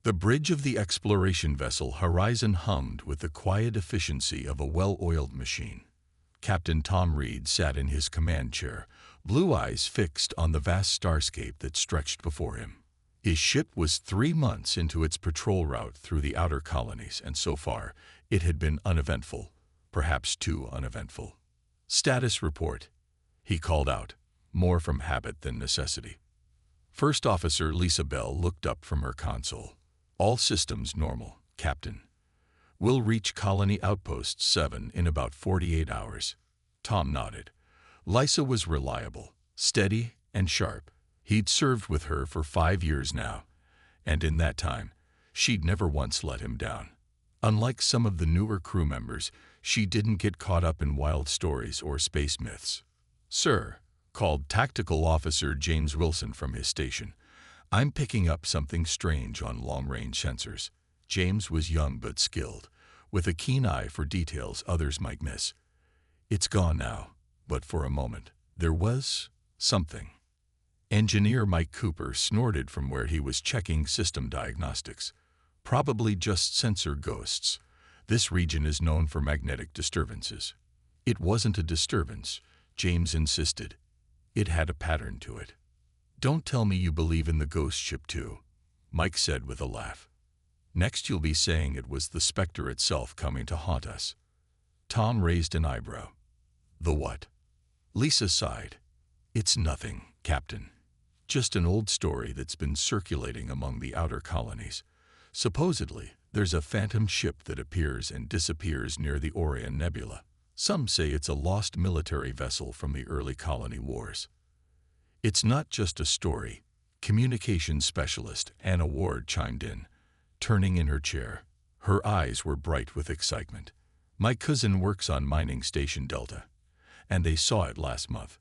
The bridge of the exploration vessel Horizon hummed with the quiet efficiency of a well-oiled machine. Captain Tom Reed sat in his command chair, blue eyes fixed on the vast starscape that stretched before him. His ship was 3 months into its patrol route through the outer colonies, and so far, it had been uneventful, perhaps too uneventful. "Status report," he called out, more from habit than necessity. First Officer Lisa Bell looked up from her console. "All systems normal, Captain. We'll reach Colony Outpost 7 in about 48 hours. Tom nodded. Lisa was reliable, steady, and sharp. He'd served with her for 5 years now, and in that time, she'd never once let him down. Unlike some of the newer crew members, she didn't get caught up in wild stories or space myths. "Sir," called Tactical Officer James Wilson from his station, "I'm picking up something strange on long-range sensors." James was young but skilled, with a keen eye for details others might miss. "It's gone now, but for a moment, there was something." Engineer Mike Cooper snorted from where he was checking system diagnostics. "Probably just sensor ghosts. This region is known for magnetic disturbances." "It wasn't a disturbance," James insisted. "It had a pattern to it." "Don't tell me you believe in the ghost ship too," Mike said with a laugh. "Next you'll be saying it was the Spectre itself coming to haunt us." Tom raised an eyebrow. "The what?" Lisa sighed. "It's nothing, Captain. Just an old story that's been circulating among the outer colonies. Supposedly, there's a phantom ship that appears and disappears near the Orion Nebula. Some say it's a lost military vessel from the early colony wars." "It's not just a story," communications specialist Anna Ward chimed in, turning in her chair. Her eyes were bright with excitement. "My cousin works on Mining Station Delta, and they saw it last month.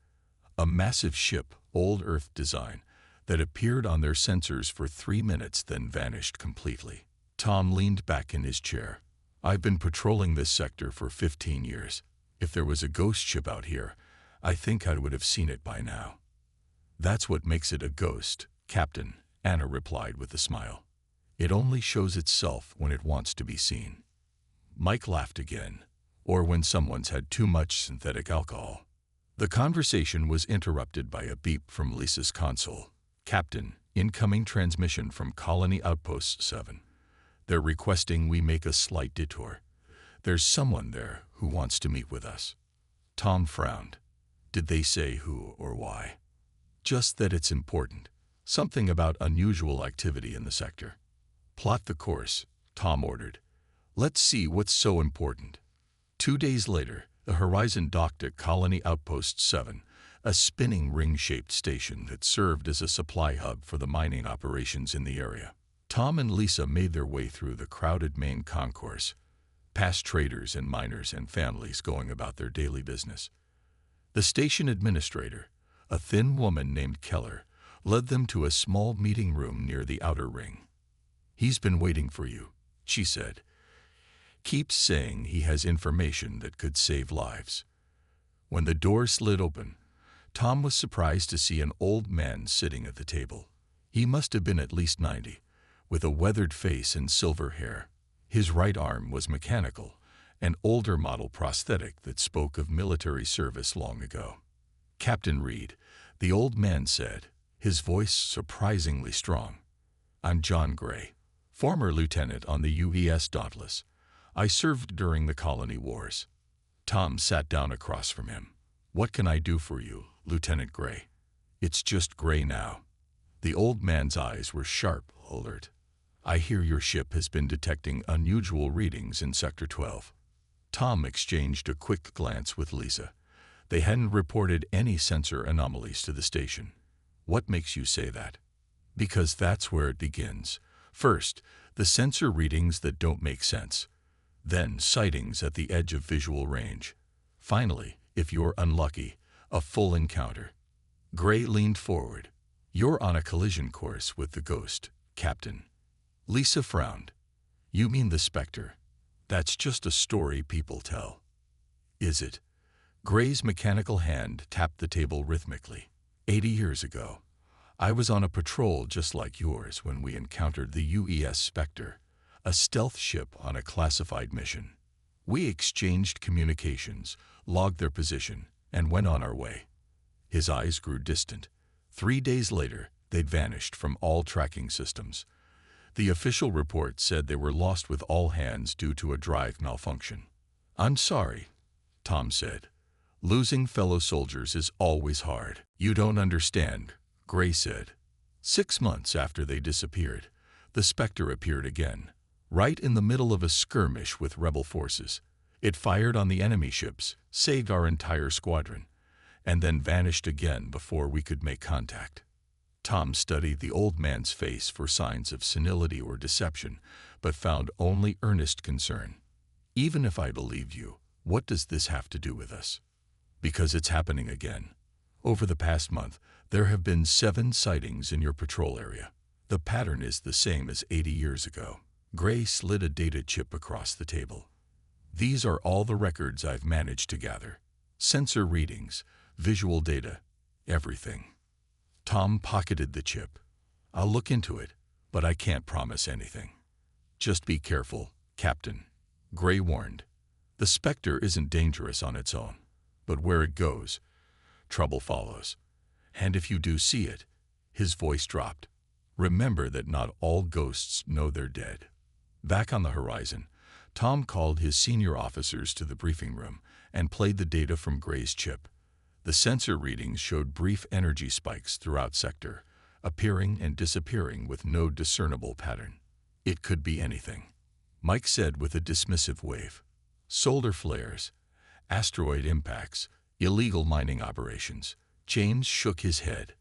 A massive ship, old Earth design, that appeared on their sensors for 3 minutes then vanished completely." Tom leaned back in his chair. "I've been patrolling this sector for 15 years. If there was a ghost ship out here, I think I would have seen it by now." "That's what makes it a ghost, Captain," Anna replied with a smile. "It only shows itself when it wants to be seen." Mike laughed again, or when someone's had too much synthetic alcohol. The conversation was interrupted by a beep from Lisa's console. "Captain, incoming transmission from Colony Outpost 7. They're requesting we make a slight detour. There's someone there who wants to meet with us." Tom frowned. "Did they say who or why?" "Just that it's important. Something about unusual activity in the sector." "Plot the course," Tom ordered. "Let's see what's so important." 2 days later, the Horizon docked at Colony Outpost 7, a spinning ring-shaped station that served as a supply hub for the mining operations in the area. Tom and Lisa made their way through the crowded main concourse, past traders and miners and families going about their daily business. The station administrator, a thin woman named Keller, led them to a small meeting room near the outer ring. "He's been waiting for you," she said. "Keeps saying he has information that could save lives." When the door slid open, Tom was surprised to see an old man sitting at the table. He must have been at least 90, with a weathered face and silver hair. His right arm was mechanical, an older model prosthetic that spoke of military service long ago. "Captain Reed," the old man said, his voice surprisingly strong. "I'm John Gray, former lieutenant on the UES Dauntless. I served during the colony wars." Tom sat down across from him. "What can I do for you, Lieutenant Gray?" "It's just Gray now." The old man's eyes were sharp, alert. "I hear your ship has been detecting unusual readings in Sector 12. Tom exchanged a quick glance with Lisa. They hadn't reported any sensor anomalies to the station. "What makes you say that?" "Because that's where it begins. First, the sensor readings that don't make sense. Then sightings at the edge of visual range. Finally, if you're unlucky, a full encounter." Gray leaned forward. "You're on a collision course with the ghost, Captain." Lisa frowned. "You mean the Spectre? That's just a story people tell." "Is it?" Gray's mechanical hand tapped the table rhythmically. 80 years ago, I was on a patrol just like yours when we encountered the UES Spectre, a stealth ship on a classified mission. We exchanged communications, logged their position, and went on our way. His eyes grew distant. 3 days later, they'd vanished from all tracking systems. The official report said they were lost with all hands due to a drive malfunction. I'm sorry, Tom said. Losing fellow soldiers is always hard. You don't understand, Gray said. 6 months after they disappeared, the Spectre appeared again, right in the middle of a skirmish with rebel forces. It fired on the enemy ships, saved our entire squadron, and then vanished again before we could make contact. Tom studied the old man's face for signs of senility or deception, but found only earnest concern. Even if I believed you, what does this have to do with us? Because it's happening again. Over the past month, there have been 7 sightings in your patrol area. The pattern is the same as 80 years ago. Gray slid a data chip across the table. These are all the records I've managed to gather. Sensor readings, visual data, everything. Tom pocketed the chip. I'll look into it, but I can't promise anything. Just be careful, Captain, Gray warned. The Spectre isn't dangerous on its own, but where it goes, trouble follows. And if you do see it, his voice dropped. Remember that not all ghosts know they're dead. Back on the horizon, Tom called his senior officers to the briefing room and played the data from Gray's chip. The sensor readings showed brief energy spikes throughout sector, appearing and disappearing with no discernible pattern. It could be anything, Mike said with a dismissive wave. Solar flares, asteroid impacts, illegal mining operations. James shook his head.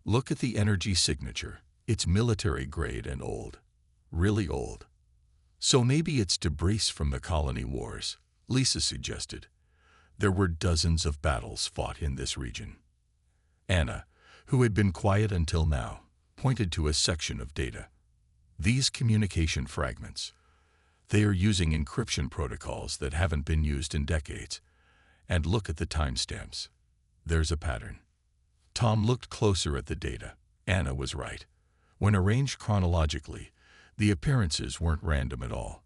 Look at the energy signature. It's military grade and old. Really old. So maybe it's debris from the colony wars, Lisa suggested. There were dozens of battles fought in this region. Anna, who had been quiet until now, pointed to a section of data. These communication fragments. They are using encryption protocols that haven't been used in decades. And look at the timestamps. There's a pattern. Tom looked closer at the data. Anna was right. When arranged chronologically, the appearances weren't random at all.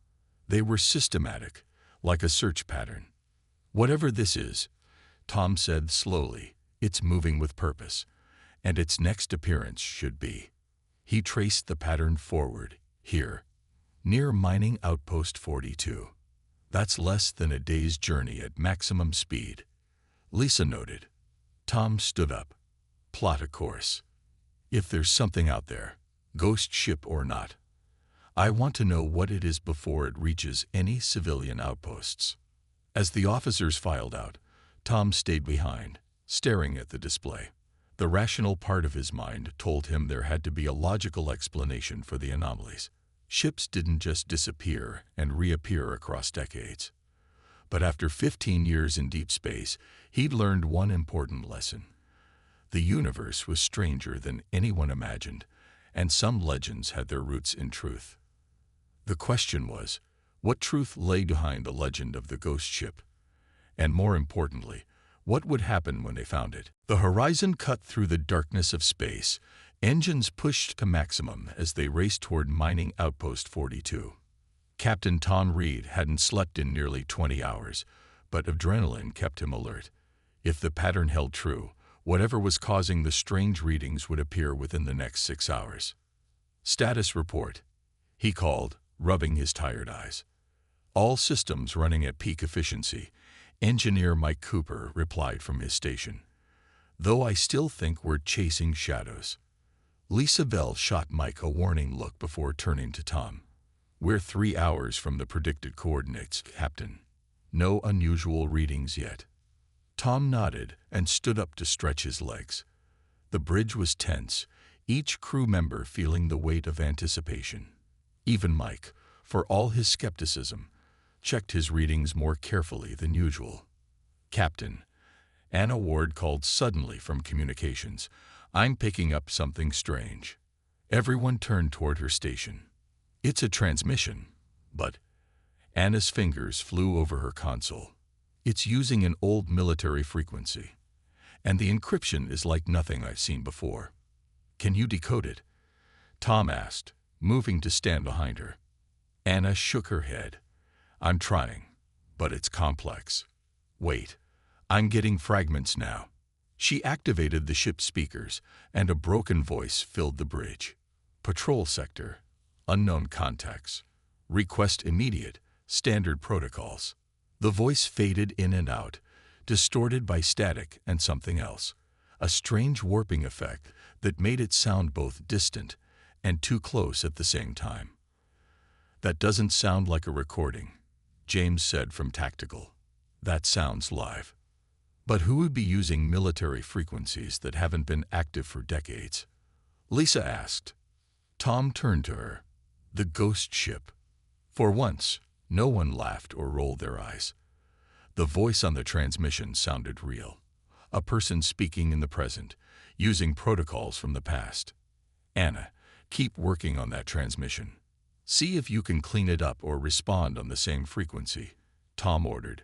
They were systematic, like a search pattern. Whatever this is, Tom said slowly, it's moving with purpose, and its next appearance should be. He traced the pattern forward, here, near Mining Outpost 42. That's less than a day's journey at maximum speed. Lisa noted. Tom stood up. Plot a course. If there's something out there, ghost ship or not, I want to know what it is before it reaches any civilian outposts. As the officers filed out, Tom stayed behind, staring at the display. The rational part of his mind told him there had to be a logical explanation for the anomalies. Ships didn't just disappear and reappear across decades. But after 15 years in deep space, he'd learned one important lesson. The universe was stranger than anyone imagined, and some legends had their roots in truth. The question was, what truth lay behind the legend of the ghost ship? And more importantly, what would happen when they found it? The horizon cut through the darkness of space. Engines pushed to maximum as they raced toward Mining Outpost 42. Captain Tom Reed hadn't slept in nearly 20 hours, but adrenaline kept him alert. If the pattern held true, whatever was causing the strange readings would appear within the next 6 hours. Status report, he called, rubbing his tired eyes. All systems running at peak efficiency, Engineer Mike Cooper replied from his station. Though I still think we're chasing shadows. Lisa Bell shot Mike a warning look before turning to Tom. We're 3 hours from the predicted coordinates, Captain. No unusual readings yet. Tom nodded and stood up to stretch his legs. The bridge was tense, each crew member feeling the weight of anticipation. Even Mike, for all his skepticism, checked his readings more carefully than usual. Captain, Anna Ward called suddenly from communications. I'm picking up something strange. Everyone turned toward her station. It's a transmission, but Anna's fingers flew over her console. It's using an old military frequency, and the encryption is like nothing I've seen before. Can you decode it? Tom asked, moving to stand behind her. Anna shook her head. I'm trying, but it's complex. Wait, I'm getting fragments now. She activated the ship's speakers, and a broken voice filled the bridge. Patrol sector. Unknown contacts. Request immediate. Standard protocols. The voice faded in and out, distorted by static and something else. A strange warping effect that made it sound both distant and too close at the same time. That doesn't sound like a recording, James said from Tactical. That sounds live. But who would be using military frequencies that haven't been active for decades? Lisa asked. Tom turned to her. The ghost ship. For once, no one laughed or rolled their eyes. The voice on the transmission sounded real. A person speaking in the present, using protocols from the past. Anna, keep working on that transmission. See if you can clean it up or respond on the same frequency, Tom ordered.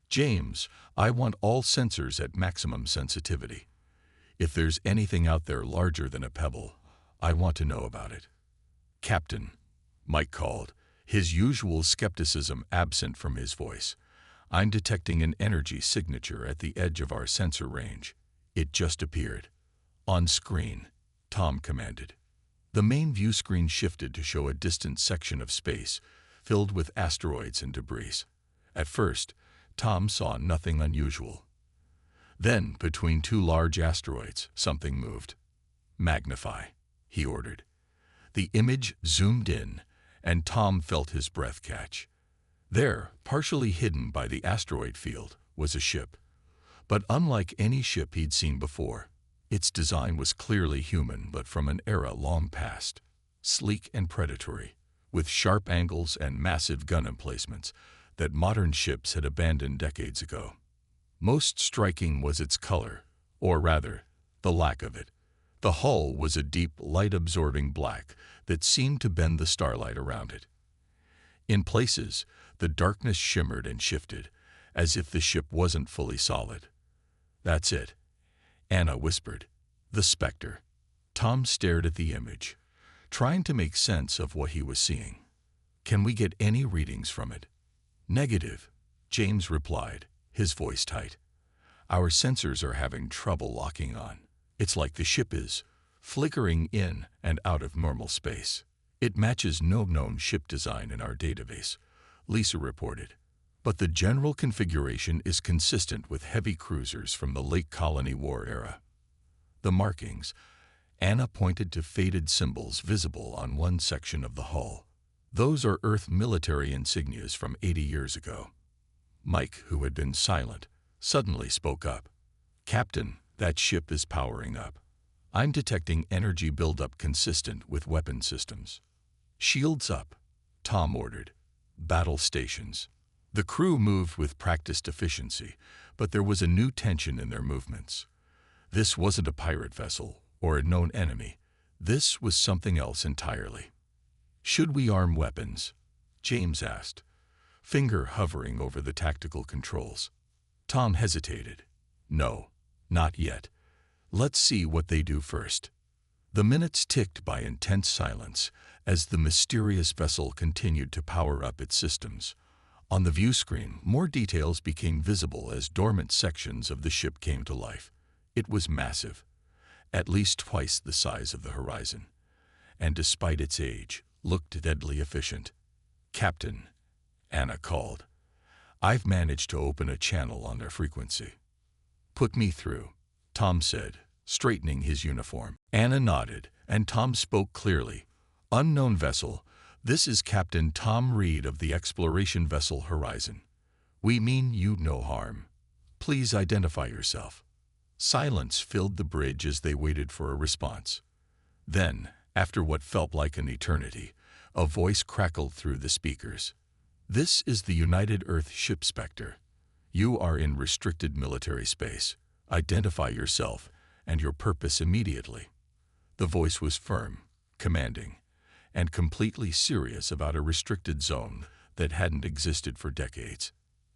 James, I want all sensors at maximum sensitivity. If there's anything out there larger than a pebble, I want to know about it. Captain, Mike called, his usual skepticism absent from his voice. I'm detecting an energy signature at the edge of our sensor range. It just appeared. On screen, Tom commanded. The main view screen shifted to show a distant section of space, filled with asteroids and debris. At first, Tom saw nothing unusual. Then, between two large asteroids, something moved. Magnify, he ordered. The image zoomed in, and Tom felt his breath catch. There, partially hidden by the asteroid field, was a ship. But unlike any ship he'd seen before, its design was clearly human but from an era long past. Sleek and predatory, with sharp angles and massive gun emplacements that modern ships had abandoned decades ago. Most striking was its color, or rather, the lack of it. The hull was a deep, light-absorbing black that seemed to bend the starlight around it. In places, the darkness shimmered and shifted, as if the ship wasn't fully solid. That's it, Anna whispered. The Spectre. Tom stared at the image, trying to make sense of what he was seeing. Can we get any readings from it? Negative, James replied, his voice tight. Our sensors are having trouble locking on. It's like the ship is flickering in and out of normal space. It matches no known ship design in our database, Lisa reported. But the general configuration is consistent with heavy cruisers from the late Colony War era. The markings, Anna pointed to faded symbols visible on one section of the hull. Those are Earth military insignias from 80 years ago. Mike, who had been silent, suddenly spoke up. Captain, that ship is powering up. I'm detecting energy buildup consistent with weapon systems. Shields up, Tom ordered. Battle stations. The crew moved with practiced efficiency, but there was a new tension in their movements. This wasn't a pirate vessel or a known enemy. This was something else entirely. Should we arm weapons? James asked, finger hovering over the tactical controls. Tom hesitated. No, not yet. Let's see what they do first. The minutes ticked by intense silence as the mysterious vessel continued to power up its systems. On the view screen, more details became visible as dormant sections of the ship came to life. It was massive, at least twice the size of the horizon, and despite its age, looked deadly efficient. Captain, Anna called. I've managed to open a channel on their frequency. Put me through, Tom said, straightening his uniform. Anna nodded, and Tom spoke clearly. Unknown vessel, this is Captain Tom Reed of the exploration vessel Horizon. We mean you no harm. Please identify yourself. Silence filled the bridge as they waited for a response. Then, after what felt like an eternity, a voice crackled through the speakers. This is the United Earth ship Spectre. You are in restricted military space. Identify yourself and your purpose immediately. The voice was firm, commanding, and completely serious about a restricted zone that hadn't existed for decades.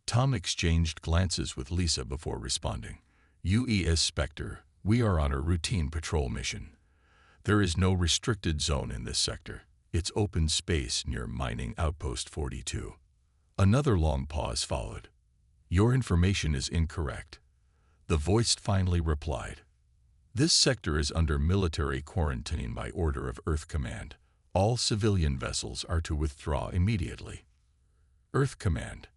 Tom exchanged glances with Lisa before responding. UES Spectre, we are on a routine patrol mission. There is no restricted zone in this sector. It's open space near Mining Outpost 42. Another long pause followed. Your information is incorrect. The voice finally replied. This sector is under military quarantine by order of Earth Command. All civilian vessels are to withdraw immediately. Earth Command.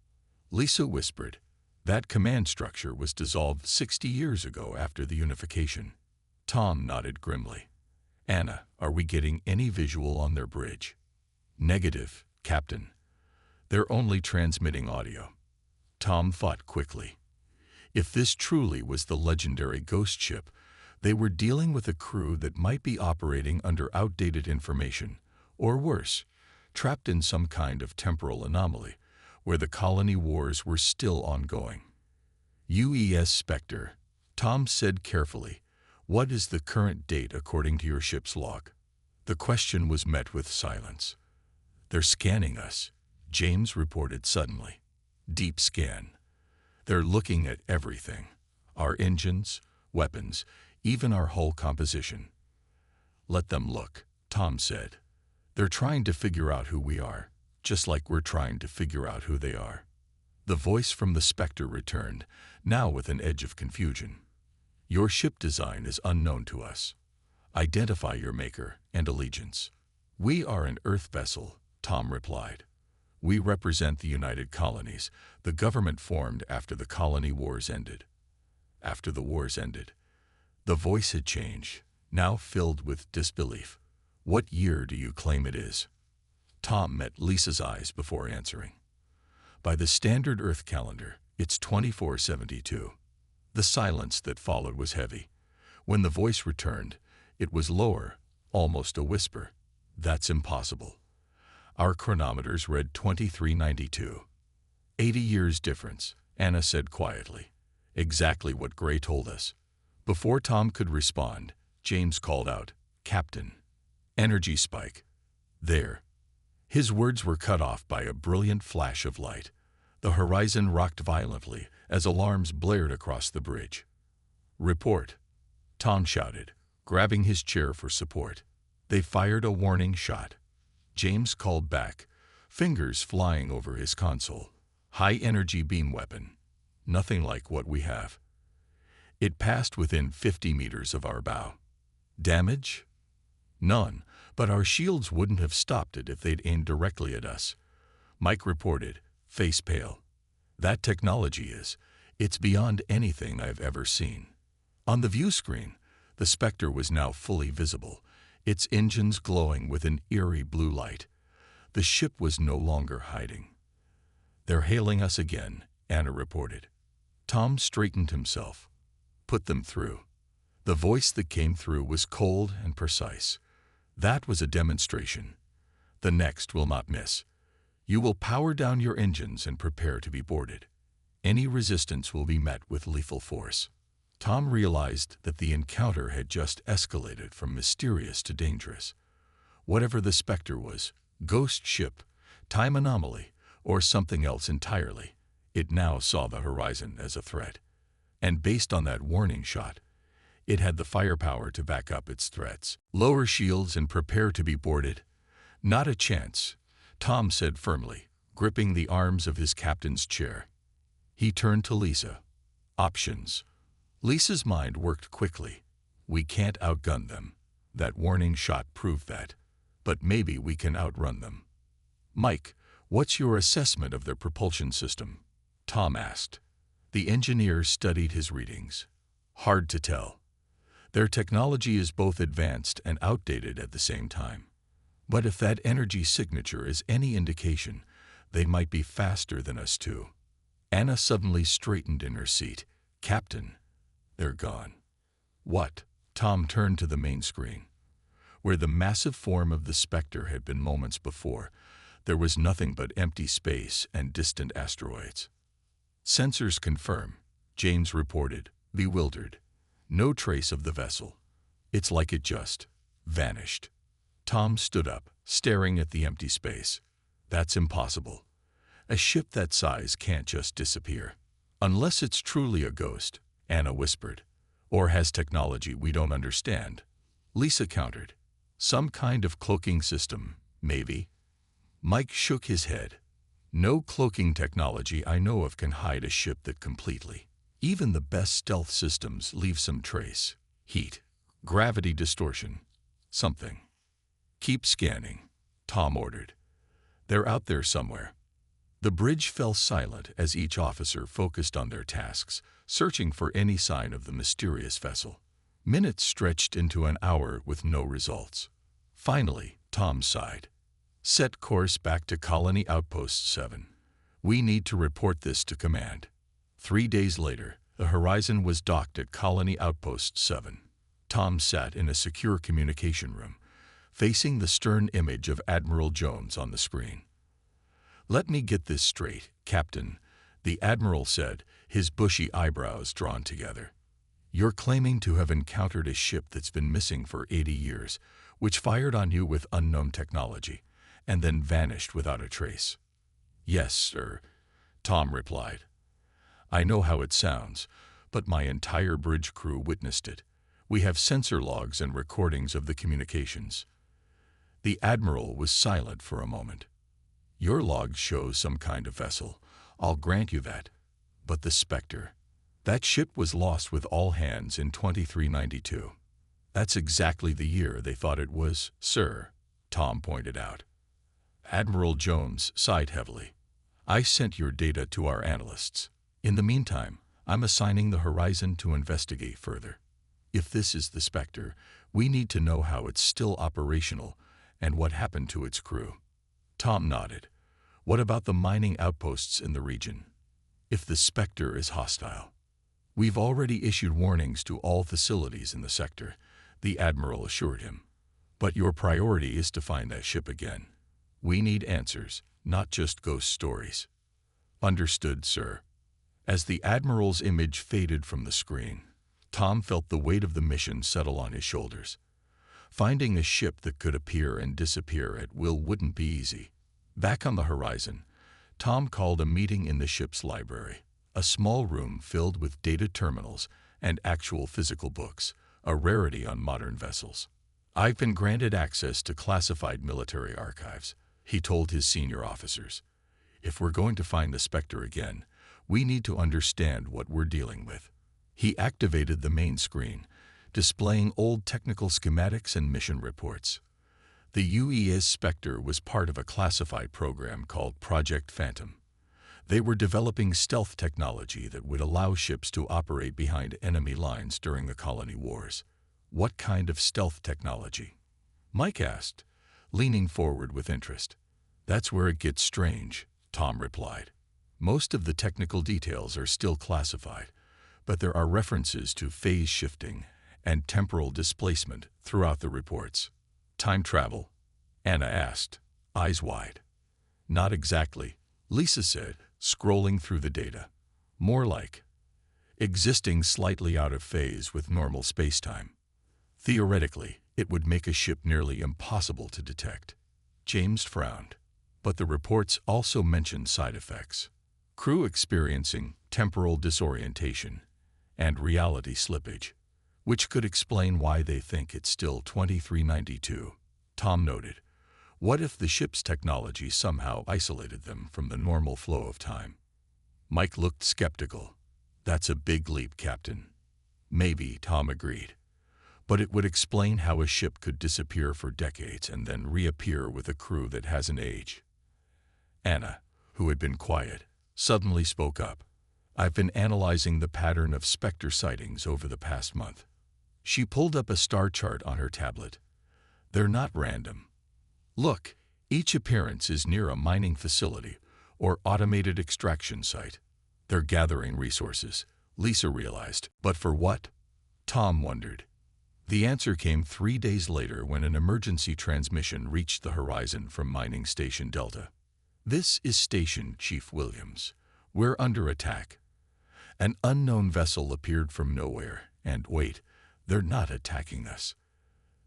Lisa whispered. That command structure was dissolved 60 years ago after the unification. Tom nodded grimly. Anna, are we getting any visual on their bridge? Negative, Captain. They're only transmitting audio. Tom thought quickly. If this truly was the legendary ghost ship, they were dealing with a crew that might be operating under outdated information, or worse, trapped in some kind of temporal anomaly, where the colony wars were still ongoing. UES Spectre, Tom said carefully, what is the current date according to your ship's log? The question was met with silence. They're scanning us, James reported suddenly. Deep scan. They're looking at everything. Our engines, weapons, even our hull composition. Let them look, Tom said. They're trying to figure out who we are, just like we're trying to figure out who they are. The voice from the Spectre returned, now with an edge of confusion. Your ship design is unknown to us. Identify your maker and allegiance. We are an Earth vessel, Tom replied. We represent the United Colonies, the government formed after the colony wars ended. After the wars ended. The voice had changed, now filled with disbelief. What year do you claim it is? Tom met Lisa's eyes before answering. By the standard Earth calendar, it's 2472. The silence that followed was heavy. When the voice returned, it was lower, almost a whisper. That's impossible. Our chronometers read 2392. 80 years difference, Anna said quietly. Exactly what Gray told us. Before Tom could respond, James called out, Captain. Energy spike. There. His words were cut off by a brilliant flash of light. The horizon rocked violently as alarms blared across the bridge. Report, Tom shouted, grabbing his chair for support. They fired a warning shot. James called back, fingers flying over his console. High-energy beam weapon. Nothing like what we have. It passed within 50 meters of our bow. Damage? None, but our shields wouldn't have stopped it if they'd aimed directly at us. Mike reported, face pale. That technology it's beyond anything I've ever seen. On the view screen, the Spectre was now fully visible, its engines glowing with an eerie blue light. The ship was no longer hiding. They're hailing us again, Anna reported. Tom straightened himself. Put them through. The voice that came through was cold and precise. That was a demonstration. The next will not miss. You will power down your engines and prepare to be boarded. Any resistance will be met with lethal force. Tom realized that the encounter had just escalated from mysterious to dangerous. Whatever the Spectre was, ghost ship, time anomaly, or something else entirely, it now saw the horizon as a threat. And based on that warning shot, it had the firepower to back up its threats. Lower shields and prepare to be boarded. Not a chance, Tom said firmly, gripping the arms of his captain's chair. He turned to Lisa. Options. Lisa's mind worked quickly. We can't outgun them. That warning shot proved that. But maybe we can outrun them. Mike, what's your assessment of their propulsion system? Tom asked. The engineer studied his readings. Hard to tell. Their technology is both advanced and outdated at the same time. But if that energy signature is any indication, they might be faster than us too. Anna suddenly straightened in her seat. Captain, they're gone. What? Tom turned to the main screen. Where the massive form of the Spectre had been moments before, there was nothing but empty space and distant asteroids. Sensors confirm, James reported, bewildered. No trace of the vessel. It's like it just vanished. Tom stood up, staring at the empty space. That's impossible. A ship that size can't just disappear. Unless it's truly a ghost, Anna whispered. Or has technology we don't understand. Lisa countered. Some kind of cloaking system, maybe. Mike shook his head. No cloaking technology I know of can hide a ship that completely. Even the best stealth systems leave some trace. Heat, gravity distortion, something. Keep scanning, Tom ordered. They're out there somewhere. The bridge fell silent as each officer focused on their tasks, searching for any sign of the mysterious vessel. Minutes stretched into an hour with no results. Finally, Tom sighed. Set course back to Colony Outpost 7. We need to report this to Command. 3 days later, the Horizon was docked at Colony Outpost 7. Tom sat in a secure communication room, facing the stern image of Admiral Jones on the screen. "Let me get this straight, Captain," the Admiral said, his bushy eyebrows drawn together. "You're claiming to have encountered a ship that's been missing for 80 years, which fired on you with unknown technology, and then vanished without a trace." "Yes, sir," Tom replied. "I know how it sounds, but my entire bridge crew witnessed it. We have sensor logs and recordings of the communications." The Admiral was silent for a moment. "Your logs show some kind of vessel. I'll grant you that. But the Spectre. That ship was lost with all hands in 2392. That's exactly the year they thought it was, sir," Tom pointed out. Admiral Jones sighed heavily. "I sent your data to our analysts. In the meantime, I'm assigning the Horizon to investigate further. If this is the Spectre, we need to know how it's still operational and what happened to its crew." Tom nodded. "What about the mining outposts in the region? If the Spectre is hostile?" "We've already issued warnings to all facilities in the sector," the Admiral assured him. "But your priority is to find that ship again. We need answers, not just ghost stories." "Understood, sir." As the Admiral's image faded from the screen, Tom felt the weight of the mission settle on his shoulders. Finding a ship that could appear and disappear at will wouldn't be easy. Back on the Horizon, Tom called a meeting in the ship's library, a small room filled with data terminals and actual physical books, a rarity on modern vessels. "I've been granted access to classified military archives," he told his senior officers. "If we're going to find the Spectre again, we need to understand what we're dealing with." He activated the main screen, displaying old technical schematics and mission reports. The UES Spectre was part of a classified program called Project Phantom. They were developing stealth technology that would allow ships to operate behind enemy lines during the colony wars. "What kind of stealth technology?" Mike asked, leaning forward with interest. "That's where it gets strange," Tom replied. "Most of the technical details are still classified, but there are references to phase shifting and temporal displacement throughout the reports." "Time travel?" Anna asked, eyes wide. "Not exactly," Lisa said, scrolling through the data. "More like existing slightly out of phase with normal spacetime. Theoretically, it would make a ship nearly impossible to detect." James frowned. "But the reports also mention side effects. Crew experiencing temporal disorientation and reality slippage, which could explain why they think it's still 2392. Tom noted. "What if the ship's technology somehow isolated them from the normal flow of time?" Mike looked skeptical. "That's a big leap, Captain." "Maybe," Tom agreed. "But it would explain how a ship could disappear for decades and then reappear with a crew that hasn't aged." Anna, who had been quiet, suddenly spoke up. "I've been analyzing the pattern of Spectre sightings over the past month." She pulled up a star chart on her tablet. "They're not random. Look, each appearance is near a mining facility or automated extraction site. They're gathering resources," Lisa realized. "But for what?" Tom wondered. The answer came 3 days later when an emergency transmission reached the Horizon from Mining Station Delta. "This is Station Chief Williams. We're under attack. An unknown vessel appeared from nowhere, and wait, they're not attacking us.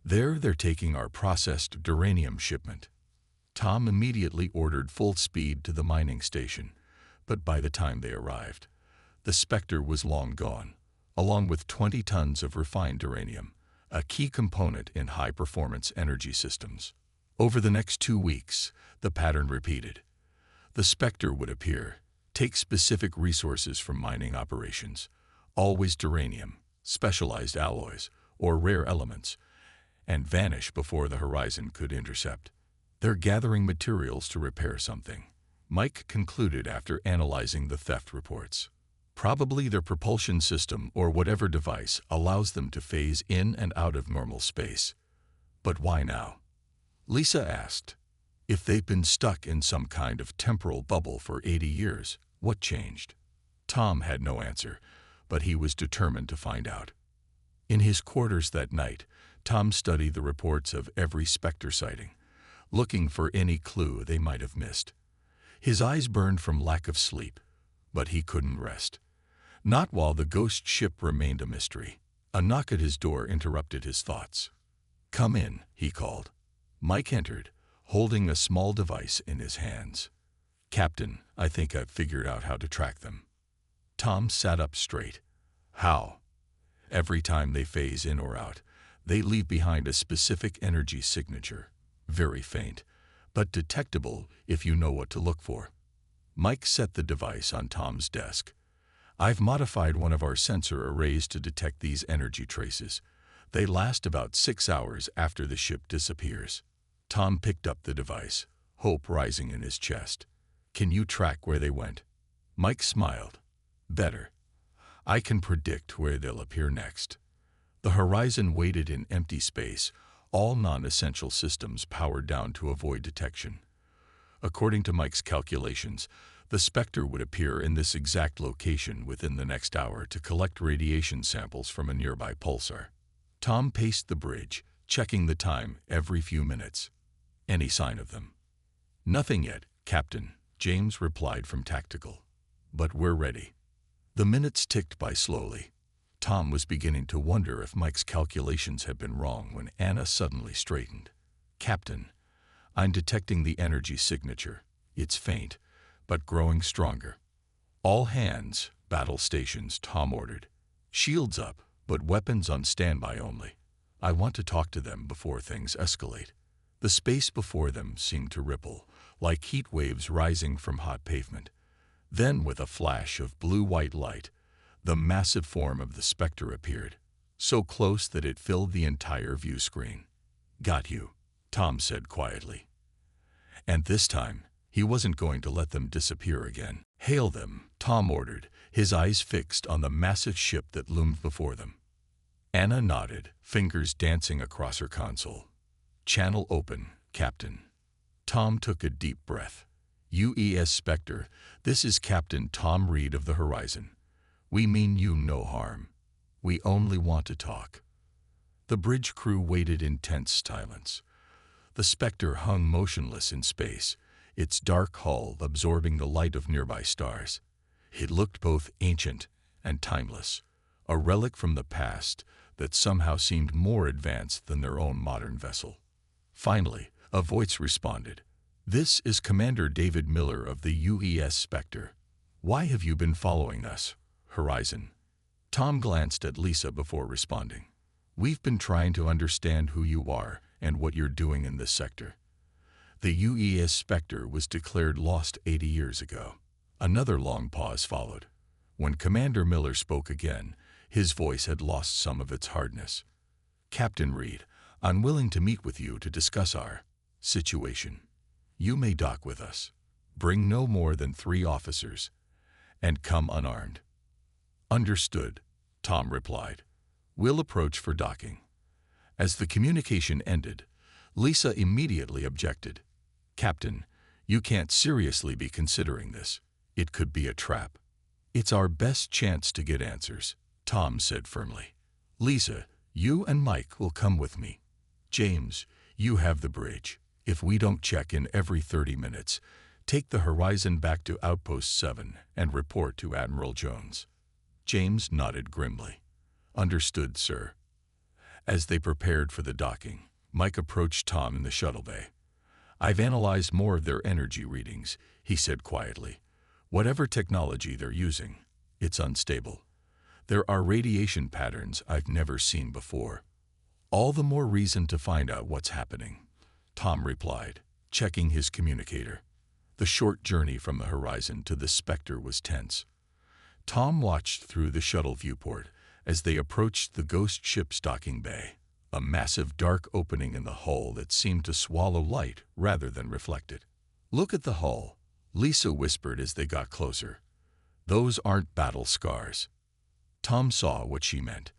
They're taking our processed duranium shipment." Tom immediately ordered full speed to the mining station, but by the time they arrived, the Spectre was long gone, along with 20 tons of refined uranium, a key component in high-performance energy systems. Over the next 2 weeks, the pattern repeated. The Spectre would appear, take specific resources from mining operations, always uranium, specialized alloys, or rare elements, and vanish before the horizon could intercept. They're gathering materials to repair something, Mike concluded after analyzing the theft reports. Probably their propulsion system or whatever device allows them to phase in and out of normal space. But why now? Lisa asked. If they've been stuck in some kind of temporal bubble for 80 years, what changed? Tom had no answer, but he was determined to find out. In his quarters that night, Tom studied the reports of every Spectre sighting, looking for any clue they might have missed. His eyes burned from lack of sleep, but he couldn't rest. Not while the ghost ship remained a mystery. A knock at his door interrupted his thoughts. "Come in," he called. Mike entered, holding a small device in his hands. "Captain, I think I've figured out how to track them." Tom sat up straight. "How?" "Every time they phase in or out, they leave behind a specific energy signature, very faint, but detectable if you know what to look for." Mike set the device on Tom's desk. "I've modified one of our sensor arrays to detect these energy traces. They last about 6 hours after the ship disappears." Tom picked up the device, hope rising in his chest. "Can you track where they went?" Mike smiled. "Better. I can predict where they'll appear next." The horizon waited in empty space, all non-essential systems powered down to avoid detection. According to Mike's calculations, the Spectre would appear in this exact location within the next hour to collect radiation samples from a nearby pulsar. Tom paced the bridge, checking the time every few minutes. Any sign of them? "Nothing yet, Captain," James replied from Tactical. "But we're ready." The minutes ticked by slowly. Tom was beginning to wonder if Mike's calculations had been wrong when Anna suddenly straightened. "Captain, I'm detecting the energy signature. It's faint, but growing stronger." "All hands, battle stations," Tom ordered. "Shields up, but weapons on standby only. I want to talk to them before things escalate." The space before them seemed to ripple, like heat waves rising from hot pavement. Then, with a flash of blue-white light, the massive form of the Spectre appeared, so close that it filled the entire view screen. "Got you," Tom said quietly. And this time, he wasn't going to let them disappear again. "Hail them," Tom ordered, his eyes fixed on the massive ship that loomed before them. Anna nodded, fingers dancing across her console. "Channel open, Captain." Tom took a deep breath. "UES Spectre, this is Captain Tom Reed of the Horizon. We mean you no harm. We only want to talk." The bridge crew waited in tense silence. The Spectre hung motionless in space, its dark hull absorbing the light of nearby stars. It looked both ancient and timeless, a relic from the past that somehow seemed more advanced than their own modern vessel. Finally, a voice responded. "This is Commander David Miller of the UES Spectre. Why have you been following us, Horizon?" Tom glanced at Lisa before responding. "We've been trying to understand who you are and what you're doing in this sector." The UES Spectre was declared lost 80 years ago. Another long pause followed. When Commander Miller spoke again, his voice had lost some of its hardness. "Captain Reed, I'm willing to meet with you to discuss our situation. You may dock with us. Bring no more than 3 officers, and come unarmed." "Understood," Tom replied. "We'll approach for docking." As the communication ended, Lisa immediately objected. "Captain, you can't seriously be considering this. It could be a trap." "It's our best chance to get answers," Tom said firmly. "Lisa, you and Mike will come with me. James, you have the bridge. If we don't check in every 30 minutes, take the Horizon back to Outpost 7 and report to Admiral Jones." James nodded grimly. "Understood, sir." As they prepared for the docking, Mike approached Tom in the shuttle bay. "I've analyzed more of their energy readings," he said quietly. "Whatever technology they're using, it's unstable. There are radiation patterns I've never seen before." All the more reason to find out what's happening, Tom replied, checking his communicator. The short journey from the horizon to the Spectre was tense. Tom watched through the shuttle viewport as they approached the ghost ship's docking bay, a massive dark opening in the hull that seemed to swallow light rather than reflect it. "Look at the hull," Lisa whispered as they got closer. "Those aren't battle scars." Tom saw what she meant.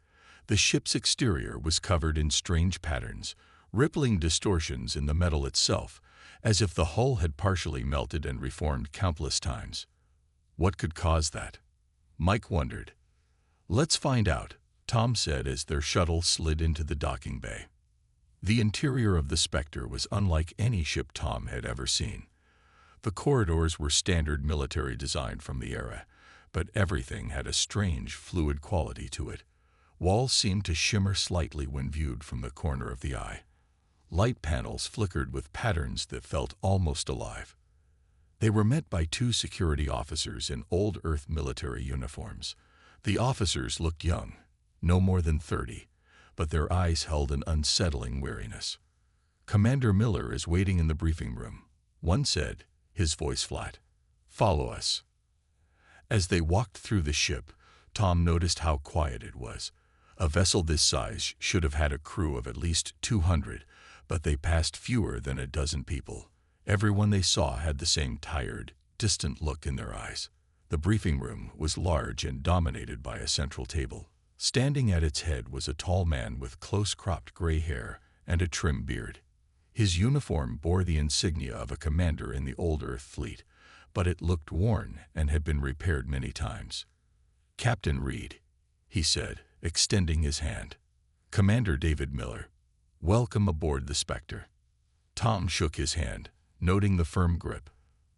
The ship's exterior was covered in strange patterns, rippling distortions in the metal itself, as if the hull had partially melted and reformed countless times. What could cause that? Mike wondered. "Let's find out," Tom said as their shuttle slid into the docking bay. The interior of the Spectre was unlike any ship Tom had ever seen. The corridors were standard military design from the era, but everything had a strange, fluid quality to it. Walls seemed to shimmer slightly when viewed from the corner of the eye. Light panels flickered with patterns that felt almost alive. They were met by two security officers in old Earth military uniforms. The officers looked young, no more than 30, but their eyes held an unsettling weariness. "Commander Miller is waiting in the briefing room," one said, his voice flat. "Follow us." As they walked through the ship, Tom noticed how quiet it was. A vessel this size should have had a crew of at least 200, but they passed fewer than a dozen people. Everyone they saw had the same tired, distant look in their eyes. The briefing room was large and dominated by a central table. Standing at its head was a tall man with close-cropped gray hair and a trim beard. His uniform bore the insignia of a commander in the old Earth fleet, but it looked worn and had been repaired many times. "Captain Reed," he said, extending his hand. "Commander David Miller. Welcome aboard the Spectre." Tom shook his hand, noting the firm grip.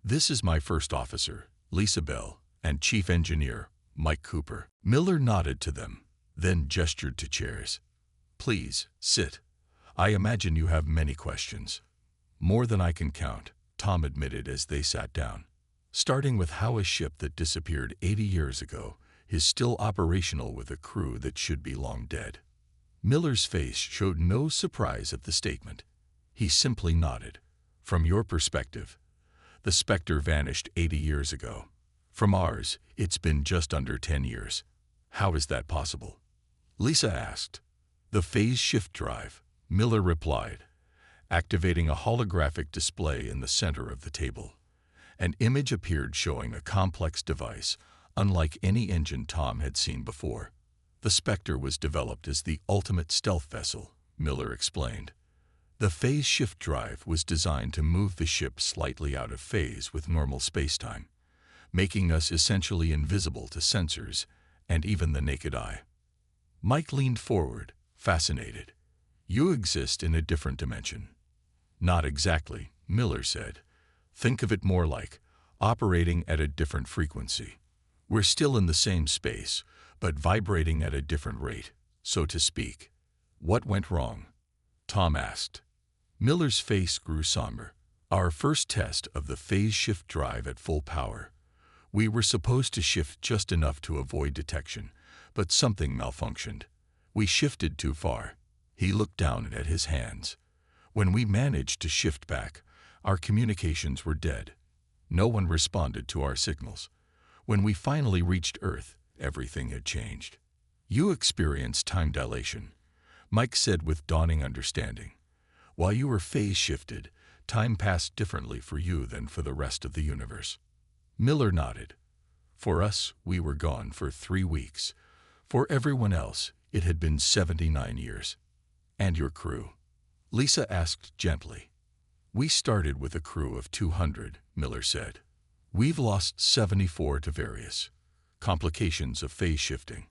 "This is my first officer, Lisa Bell, and Chief Engineer, Mike Cooper." Miller nodded to them, then gestured to chairs. "Please, sit. I imagine you have many questions." "More than I can count," Tom admitted as they sat down. "Starting with how a ship that disappeared 80 years ago is still operational with a crew that should be long dead." Miller's face showed no surprise at the statement. He simply nodded. "From your perspective, the Spectre vanished 80 years ago. From ours, it's been just under 10 years. How is that possible?" Lisa asked. "The phase shift drive," Miller replied, activating a holographic display in the center of the table. An image appeared showing a complex device, unlike any engine Tom had seen before. "The Spectre was developed as the ultimate stealth vessel," Miller explained. "The phase shift drive was designed to move the ship slightly out of phase with normal spacetime, making us essentially invisible to sensors and even the naked eye." Mike leaned forward, fascinated. "You exist in a different dimension." "Not exactly," Miller said. "Think of it more like operating at a different frequency. We're still in the same space, but vibrating at a different rate, so to speak." "What went wrong?" Tom asked. Miller's face grew somber. "Our first test of the phase shift drive at full power. We were supposed to shift just enough to avoid detection, but something malfunctioned. We shifted too far." He looked down at his hands. "When we managed to shift back, our communications were dead. No one responded to our signals. When we finally reached Earth, everything had changed." "You experienced time dilation," Mike said with dawning understanding. "While you were phase shifted, time passed differently for you than for the rest of the universe." Miller nodded. "For us, we were gone for 3 weeks. For everyone else, it had been 79 years. "And your crew?" Lisa asked gently. "We started with a crew of 200, Miller said. "We've lost 74 to various complications of phase shifting.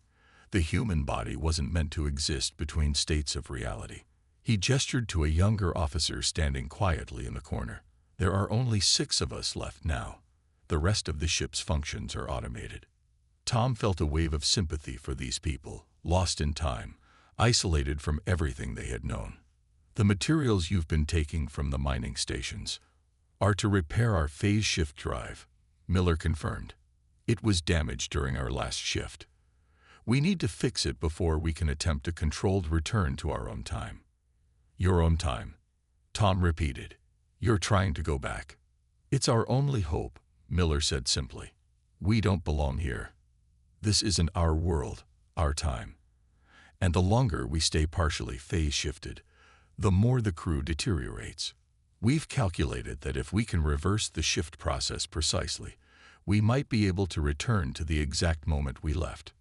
The human body wasn't meant to exist between states of reality." He gestured to a younger officer standing quietly in the corner. "There are only 6 of us left now. The rest of the ship's functions are automated." Tom felt a wave of sympathy for these people, lost in time, isolated from everything they had known. "The materials you've been taking from the mining stations are to repair our phase shift drive," Miller confirmed. "It was damaged during our last shift. We need to fix it before we can attempt a controlled return to our own time. Your own time, Tom repeated. You're trying to go back. It's our only hope, Miller said simply. We don't belong here. This isn't our world, our time. And the longer we stay partially phase-shifted, the more the crew deteriorates. We've calculated that if we can reverse the shift process precisely, we might be able to return to the exact moment we left.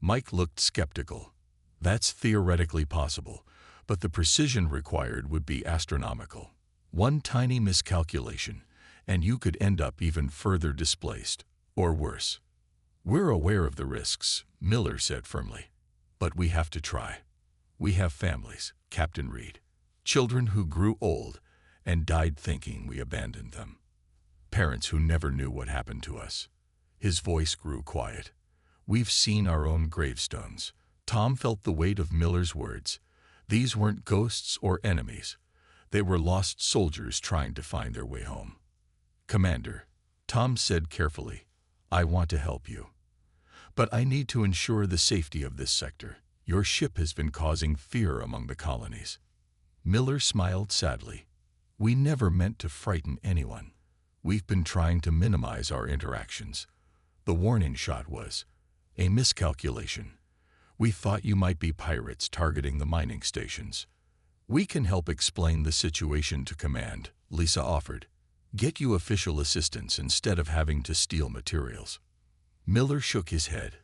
Mike looked skeptical. That's theoretically possible, but the precision required would be astronomical. One tiny miscalculation, and you could end up even further displaced, or worse. We're aware of the risks, Miller said firmly. But we have to try. We have families, Captain Reed. Children who grew old and died thinking we abandoned them. Parents who never knew what happened to us. His voice grew quiet. We've seen our own gravestones. Tom felt the weight of Miller's words. These weren't ghosts or enemies. They were lost soldiers trying to find their way home. Commander, Tom said carefully, I want to help you. But I need to ensure the safety of this sector. Your ship has been causing fear among the colonies. Miller smiled sadly. We never meant to frighten anyone. We've been trying to minimize our interactions. The warning shot was a miscalculation. We thought you might be pirates targeting the mining stations. We can help explain the situation to command, Lisa offered. Get you official assistance instead of having to steal materials. Miller shook his head.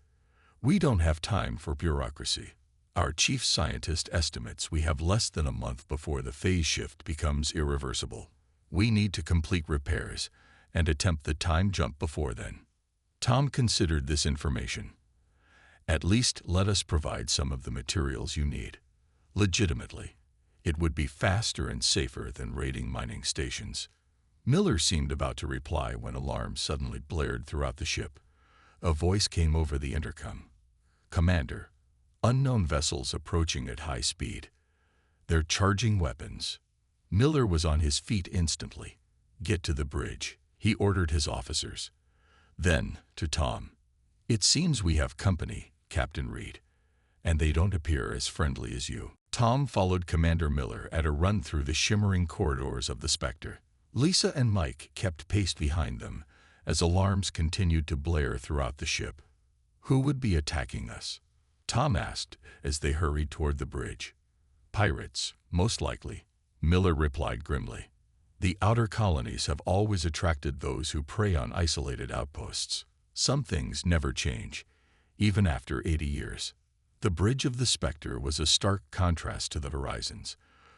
We don't have time for bureaucracy. Our chief scientist estimates we have less than a month before the phase shift becomes irreversible. We need to complete repairs and attempt the time jump before then. Tom considered this information. At least let us provide some of the materials you need. Legitimately, it would be faster and safer than raiding mining stations. Miller seemed about to reply when alarms suddenly blared throughout the ship. A voice came over the intercom. Commander, unknown vessels approaching at high speed. They're charging weapons. Miller was on his feet instantly. Get to the bridge, he ordered his officers. Then, to Tom, it seems we have company, Captain Reed, and they don't appear as friendly as you. Tom followed Commander Miller at a run through the shimmering corridors of the Spectre. Lisa and Mike kept pace behind them as alarms continued to blare throughout the ship. Who would be attacking us? Tom asked as they hurried toward the bridge. Pirates, most likely, Miller replied grimly. The outer colonies have always attracted those who prey on isolated outposts. Some things never change, even after 80 years. The bridge of the Spectre was a stark contrast to the horizons,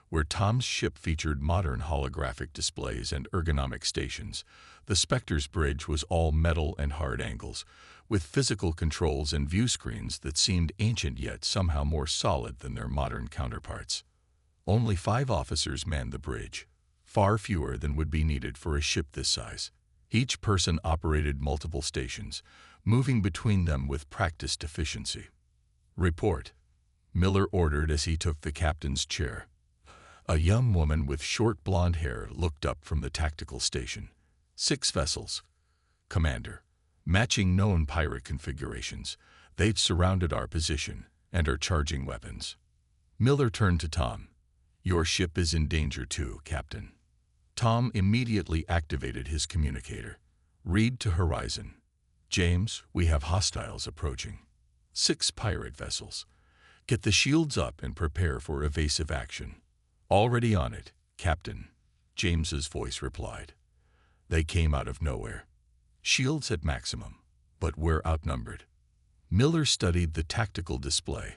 where Tom's ship featured modern holographic displays and ergonomic stations. The Spectre's bridge was all metal and hard angles, with physical controls and view screens that seemed ancient yet somehow more solid than their modern counterparts. Only 5 officers manned the bridge, far fewer than would be needed for a ship this size. Each person operated multiple stations, moving between them with practiced efficiency. Report, Miller ordered as he took the captain's chair. A young woman with short blonde hair looked up from the tactical station. 6 vessels, Commander, matching known pirate configurations. They've surrounded our position and are charging weapons. Miller turned to Tom. Your ship is in danger too, Captain. Tom immediately activated his communicator. Read to Horizon. James, we have hostiles approaching. 6 pirate vessels. Get the shields up and prepare for evasive action. Already on it, Captain, James's voice replied. They came out of nowhere. Shields at maximum, but we're outnumbered. Miller studied the tactical display.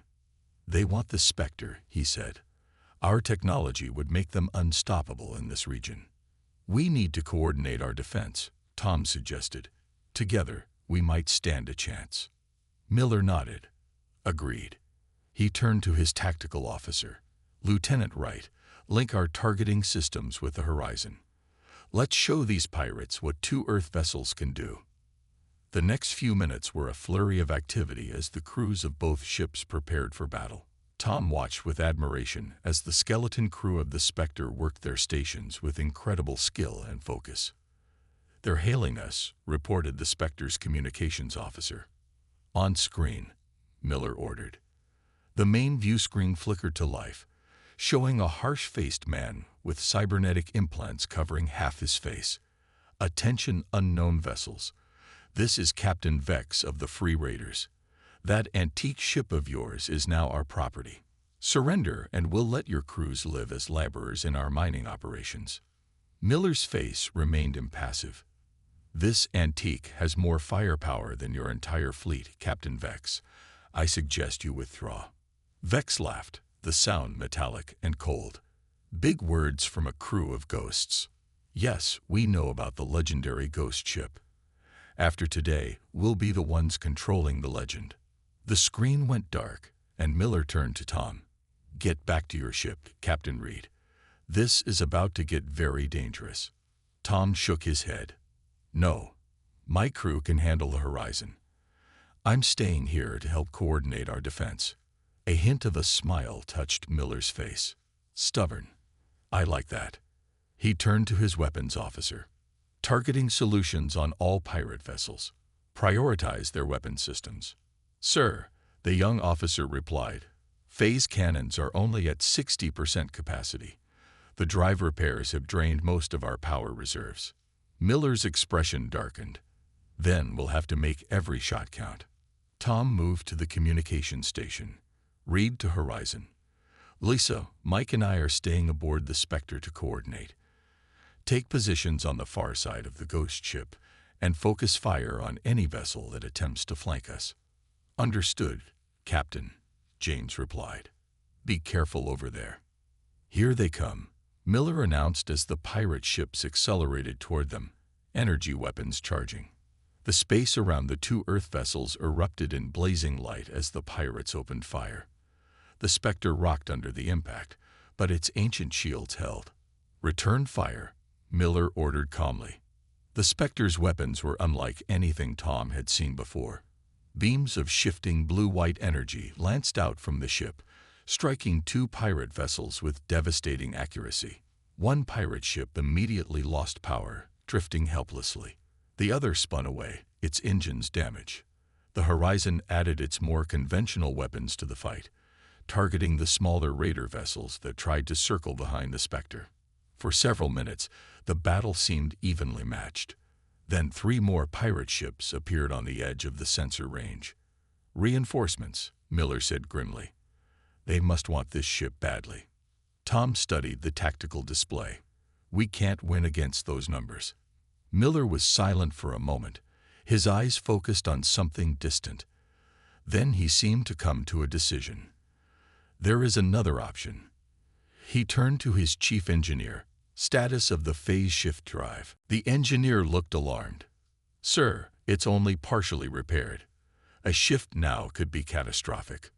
They want the Spectre, he said. Our technology would make them unstoppable in this region. We need to coordinate our defense, Tom suggested. Together, we might stand a chance. Miller nodded. Agreed. He turned to his tactical officer. Lieutenant Wright, link our targeting systems with the horizon. Let's show these pirates what 2 Earth vessels can do. The next few minutes were a flurry of activity as the crews of both ships prepared for battle. Tom watched with admiration as the skeleton crew of the Spectre worked their stations with incredible skill and focus. They're hailing us, reported the Spectre's communications officer. On screen, Miller ordered. The main view screen flickered to life, showing a harsh-faced man with cybernetic implants covering half his face. Attention, unknown vessels. This is Captain Vex of the Free Raiders. That antique ship of yours is now our property. Surrender and we'll let your crews live as laborers in our mining operations. Miller's face remained impassive. This antique has more firepower than your entire fleet, Captain Vex. I suggest you withdraw. Vex laughed, the sound metallic and cold. Big words from a crew of ghosts. Yes, we know about the legendary ghost ship. After today, we'll be the ones controlling the legend. The screen went dark, and Miller turned to Tom. Get back to your ship, Captain Reed. This is about to get very dangerous. Tom shook his head. No, my crew can handle the horizon. I'm staying here to help coordinate our defense. A hint of a smile touched Miller's face. Stubborn. I like that. He turned to his weapons officer. Targeting solutions on all pirate vessels. Prioritize their weapon systems. Sir, the young officer replied. Phase cannons are only at 60% capacity. The drive repairs have drained most of our power reserves. Miller's expression darkened. Then we'll have to make every shot count. Tom moved to the communication station. Reed to Horizon. Lisa, Mike and I are staying aboard the Spectre to coordinate. Take positions on the far side of the ghost ship and focus fire on any vessel that attempts to flank us. Understood, Captain, James replied. Be careful over there. Here they come, Miller announced as the pirate ships accelerated toward them, energy weapons charging. The space around the two Earth vessels erupted in blazing light as the pirates opened fire. The Spectre rocked under the impact, but its ancient shields held. Return fire, Miller ordered calmly. The Spectre's weapons were unlike anything Tom had seen before. Beams of shifting blue-white energy lanced out from the ship, striking two pirate vessels with devastating accuracy. One pirate ship immediately lost power, drifting helplessly. The other spun away, its engines damaged. The Horizon added its more conventional weapons to the fight, targeting the smaller raider vessels that tried to circle behind the Spectre. For several minutes, the battle seemed evenly matched. Then three more pirate ships appeared on the edge of the sensor range. Reinforcements, Miller said grimly. They must want this ship badly. Tom studied the tactical display. We can't win against those numbers. Miller was silent for a moment, his eyes focused on something distant. Then he seemed to come to a decision. There is another option. He turned to his chief engineer. Status of the phase shift drive. The engineer looked alarmed. Sir, it's only partially repaired. A shift now could be catastrophic.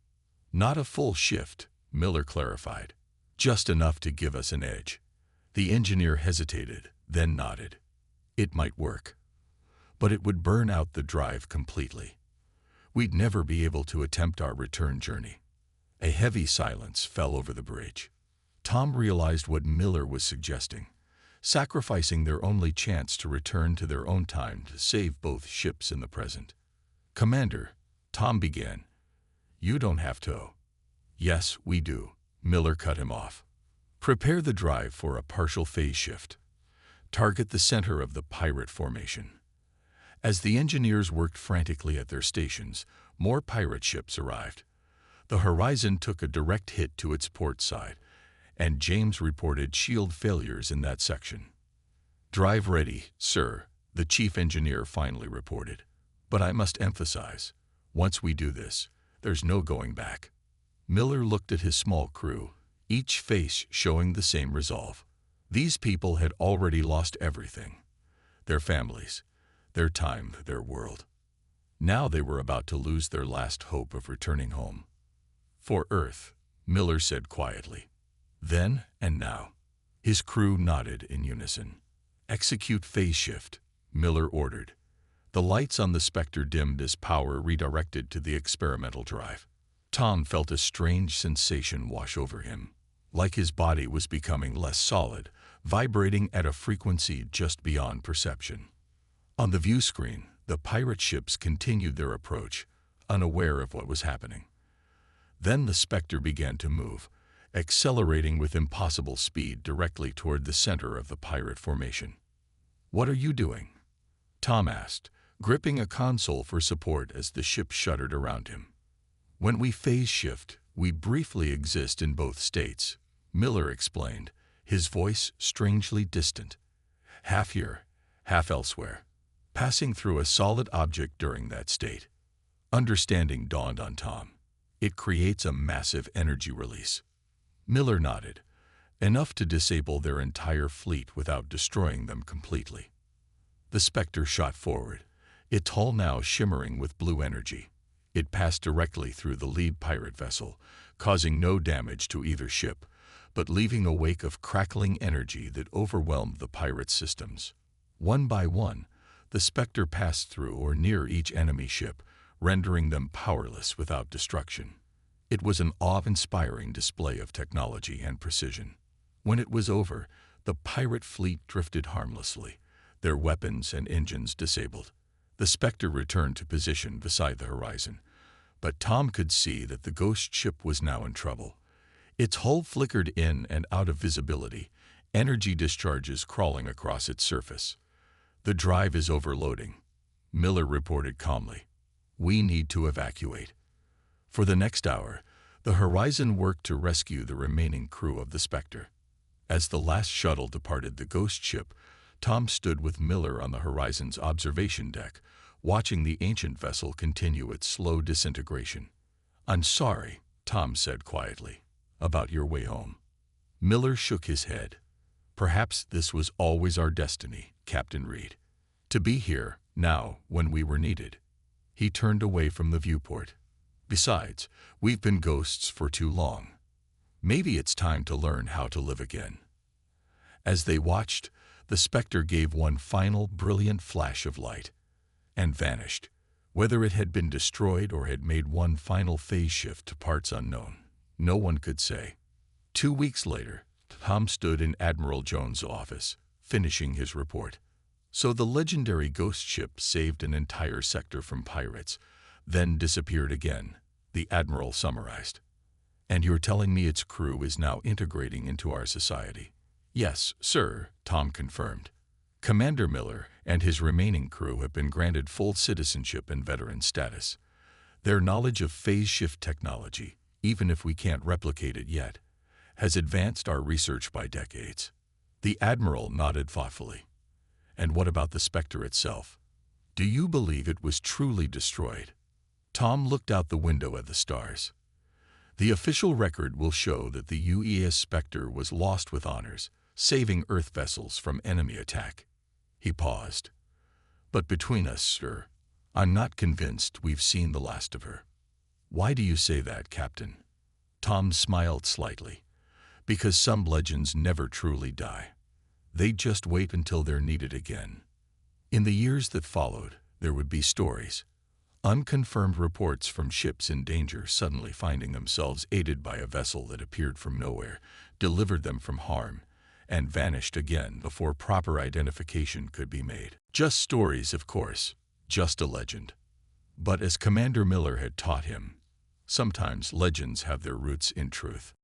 Not a full shift, Miller clarified. Just enough to give us an edge. The engineer hesitated, then nodded. It might work, but it would burn out the drive completely. We'd never be able to attempt our return journey. A heavy silence fell over the bridge. Tom realized what Miller was suggesting, sacrificing their only chance to return to their own time to save both ships in the present. Commander, Tom began. You don't have to. Yes, we do, Miller cut him off. Prepare the drive for a partial phase shift. Target the center of the pirate formation. As the engineers worked frantically at their stations, more pirate ships arrived. The Horizon took a direct hit to its port side, and James reported shield failures in that section. Drive ready, sir, the chief engineer finally reported. But I must emphasize, once we do this, there's no going back. Miller looked at his small crew, each face showing the same resolve. These people had already lost everything. Their families, their time, their world. Now they were about to lose their last hope of returning home. For Earth, Miller said quietly. Then and now. His crew nodded in unison. Execute phase shift, Miller ordered. The lights on the Spectre dimmed as power redirected to the experimental drive. Tom felt a strange sensation wash over him, like his body was becoming less solid, vibrating at a frequency just beyond perception. On the view screen, the pirate ships continued their approach, unaware of what was happening. Then the Spectre began to move, accelerating with impossible speed directly toward the center of the pirate formation. "What are you doing?" Tom asked, gripping a console for support as the ship shuddered around him. "When we phase shift, we briefly exist in both states," Miller explained, his voice strangely distant. "Half here, half elsewhere, passing through a solid object during that state." Understanding dawned on Tom. "It creates a massive energy release." Miller nodded, enough to disable their entire fleet without destroying them completely. The Spectre shot forward, its hull now shimmering with blue energy. It passed directly through the lead pirate vessel, causing no damage to either ship, but leaving a wake of crackling energy that overwhelmed the pirates' systems. One by one, the Spectre passed through or near each enemy ship, rendering them powerless without destruction. It was an awe-inspiring display of technology and precision. When it was over, the pirate fleet drifted harmlessly, their weapons and engines disabled. The Spectre returned to position beside the horizon, but Tom could see that the ghost ship was now in trouble. Its hull flickered in and out of visibility, energy discharges crawling across its surface. "The drive is overloading," Miller reported calmly. "We need to evacuate." For the next hour, the Horizon worked to rescue the remaining crew of the Spectre. As the last shuttle departed the ghost ship, Tom stood with Miller on the Horizon's observation deck, watching the ancient vessel continue its slow disintegration. "I'm sorry," Tom said quietly, "about your way home." Miller shook his head. "Perhaps this was always our destiny, Captain Reed. To be here, now, when we were needed." He turned away from the viewport. "Besides, we've been ghosts for too long. Maybe it's time to learn how to live again." As they watched, the Spectre gave one final brilliant flash of light and vanished. Whether it had been destroyed or had made one final phase shift to parts unknown, no one could say. 2 weeks later, Tom stood in Admiral Jones' office, finishing his report. "So the legendary ghost ship saved an entire sector from pirates, then disappeared again," the Admiral summarized. "And you're telling me its crew is now integrating into our society?" "Yes, sir," Tom confirmed. "Commander Miller and his remaining crew have been granted full citizenship and veteran status. Their knowledge of phase shift technology, even if we can't replicate it yet, has advanced our research by decades." The Admiral nodded thoughtfully. "And what about the Spectre itself? Do you believe it was truly destroyed?" Tom looked out the window at the stars. "The official record will show that the UES Spectre was lost with honors, saving Earth vessels from enemy attack." He paused. "But between us, sir, I'm not convinced we've seen the last of her." "Why do you say that, Captain?" Tom smiled slightly. "Because some legends never truly die. They just wait until they're needed again." In the years that followed, there would be stories. Unconfirmed reports from ships in danger suddenly finding themselves aided by a vessel that appeared from nowhere, delivered them from harm, and vanished again before proper identification could be made. Just stories, of course, just a legend. But as Commander Miller had taught him, sometimes legends have their roots in truth.